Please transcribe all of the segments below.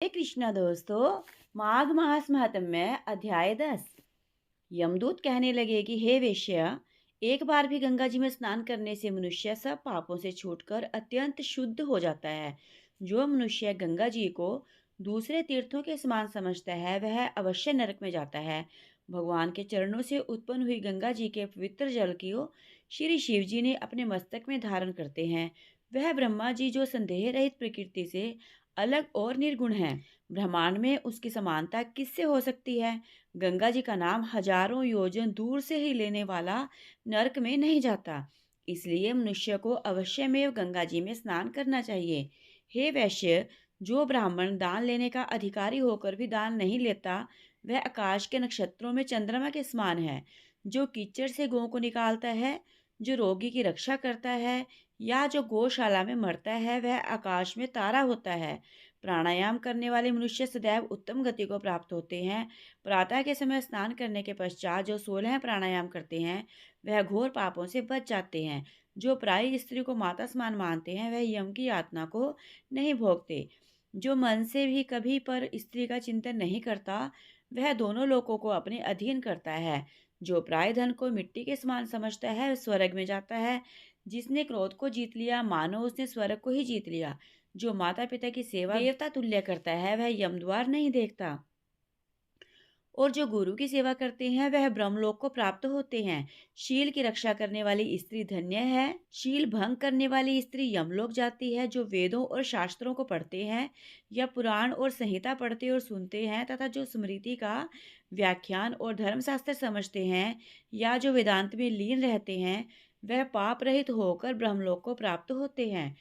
हरे कृष्णा दोस्तों। माघ मास महात्म्य अध्याय 10। यमदूत कहने लगे कि हे वेश्या, एक बार भी गंगा जी में स्नान करने से मनुष्य सब पापों से छूटकर अत्यंत शुद्ध हो जाता है। जो मनुष्य गंगा जी को दूसरे तीर्थों के समान समझता है वह अवश्य नरक में जाता है। भगवान के चरणों से उत्पन्न हुई गंगा जी के पवित्र जल को श्री शिव जी ने अपने मस्तक में धारण करते हैं। वह ब्रह्मा जी जो संदेह रहित प्रकृति से अलग और निर्गुण है। ब्रह्मांड में उसकी समानता किससे हो सकती है। गंगा जी का नाम हजारों योजन दूर से ही लेने वाला नरक में नहीं जाता। इसलिए मनुष्य को अवश्य में गंगा जी में स्नान करना चाहिए। हे वैश्य, जो ब्राह्मण दान लेने का अधिकारी होकर भी दान नहीं लेता वह आकाश के नक्षत्रों में चंद्रमा के समान है। जो कीचड़ से गौ को निकालता है, जो रोगी की रक्षा करता है या जो गौशाला में मरता है वह आकाश में तारा होता है। प्राणायाम करने वाले मनुष्य सदैव उत्तम गति को प्राप्त होते हैं। प्रातः के समय स्नान करने के पश्चात जो 16 प्राणायाम करते हैं वह घोर पापों से बच जाते हैं। जो प्राय स्त्री को माता समान मानते हैं वह यम की यातना को नहीं भोगते। जो मन से भी कभी पर स्त्री का चिंतन नहीं करता वह दोनों लोकों को अपने अधीन करता है। जो प्राय धन को मिट्टी के समान समझता है वह स्वर्ग में जाता है। जिसने क्रोध को जीत लिया मानो उसने स्वर्ग को ही जीत लिया। जो माता पिता की सेवा देवता तुल्य करता है वह यमद्वार नहीं देखता। और जो गुरु की सेवा करते हैं वह ब्रह्मलोक को प्राप्त होते हैं। शील की रक्षा करने वाली स्त्री धन्य है। शील भंग करने वाली स्त्री यमलोक जाती है। जो वेदों और शास्त्रों को पढ़ते हैं या पुराण और संहिता पढ़ते और सुनते हैं तथा जो स्मृति का व्याख्यान और धर्मशास्त्र समझते हैं या जो वेदांत में लीन रहते हैं वह पाप रहित होकर ब्रह्मलोक को प्राप्त होते हैं।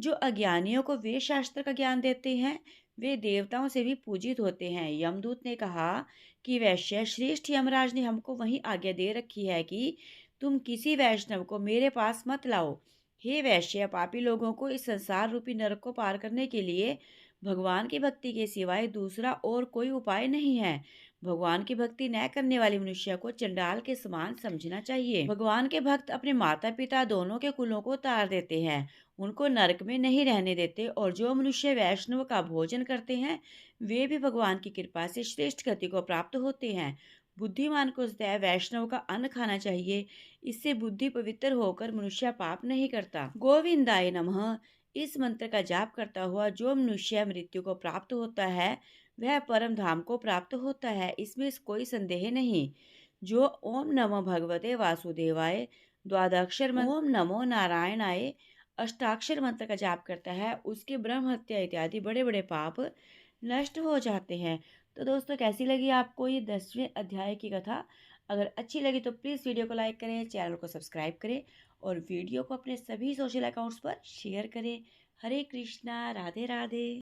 जो अज्ञानियों को वेद शास्त्र का ज्ञान देते हैं वे देवताओं से भी पूजित होते हैं। यमदूत ने कहा कि वैश्य श्रेष्ठ यमराज ने हमको वही आज्ञा दे रखी है कि तुम किसी वैष्णव को मेरे पास मत लाओ। हे वैश्य, पापी लोगों को इस संसार रूपी नरक को पार करने के लिए भगवान की भक्ति के सिवाय दूसरा और कोई उपाय नहीं है। भगवान की भक्ति न करने वाले मनुष्य को चंडाल के समान समझना चाहिए। भगवान के भक्त अपने माता पिता दोनों के कुलों को तार देते हैं, उनको नरक में नहीं रहने देते। और जो मनुष्य वैष्णव का भोजन करते हैं वे भी भगवान की कृपा से श्रेष्ठ गति को प्राप्त होते हैं। बुद्धिमान को सदैव वैष्णव का अन्न खाना चाहिए। इससे बुद्धि पवित्र होकर मनुष्य पाप नहीं करता। गोविंदाय नमः। इस मंत्र का जाप करता हुआ जो मनुष्य मृत्यु को प्राप्त होता है वह परम धाम को प्राप्त होता है, इसमें कोई संदेह नहीं। जो ओम नमो भगवते वासुदेवाय द्वादक्षर ओम नमो नारायणाय अष्टाक्षर मंत्र का जाप करता है उसके ब्रह्म हत्या इत्यादि बड़े बड़े पाप नष्ट हो जाते हैं। तो दोस्तों, कैसी लगी आपको ये 10वें अध्याय की कथा? अगर अच्छी लगी तो प्लीज़ वीडियो को लाइक करें, चैनल को सब्सक्राइब करें और वीडियो को अपने सभी सोशल अकाउंट्स पर शेयर करें। हरे कृष्णा, राधे राधे।